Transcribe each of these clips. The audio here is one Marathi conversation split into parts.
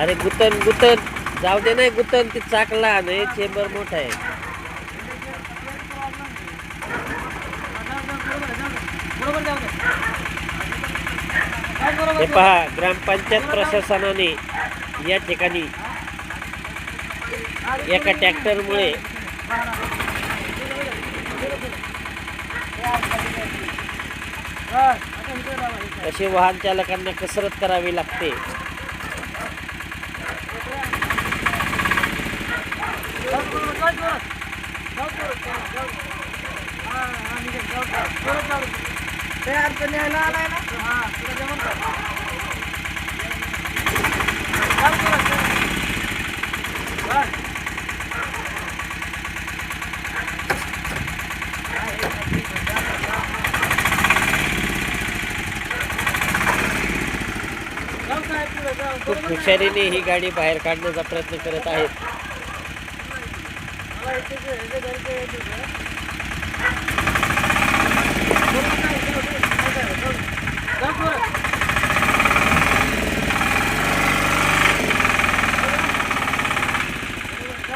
अरे गुतन गुतन जाऊ दे नाही गुतन ती चाक लहान आहे चेंबर मोठा आहे. हे पहा ग्रामपंचायत प्रशासनाने या ठिकाणी एका ट्रॅक्टरमुळे असे वाहन चालकांना कसरत करावी लागते. खूप हुशारीने ही गाडी बाहेर काढण्याचा प्रयत्न करत आहेत.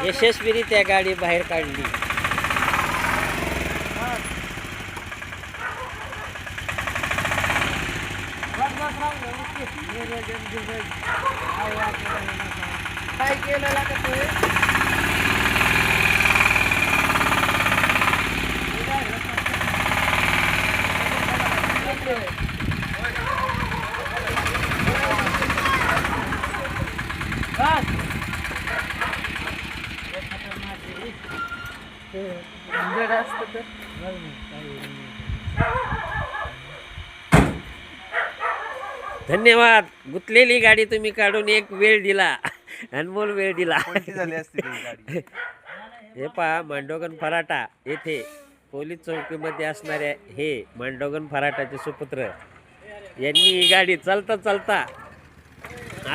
यशस्वीरित्या गाडी बाहेर काढली. काय केलं लागत धन्यवाद. गुतलेली गाडी तुम्ही काढून एक वेळ दिला, अनमोल वेळ दिला. हे पहा मांडोगण फराटा येथे पोलीस चौकीमध्ये असणाऱ्या हे मांडोगण फराटाचे सुपुत्र यांनी ही गाडी चालता चालता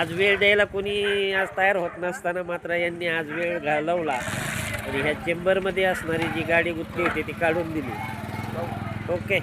आज वेळ द्यायला कोणी आज तयार होत नसताना मात्र यांनी आज वेळ घालवला आणि ह्या चेंबरमध्ये असणारी जी गाडी गुतली होती ती काढून दिली. ओके.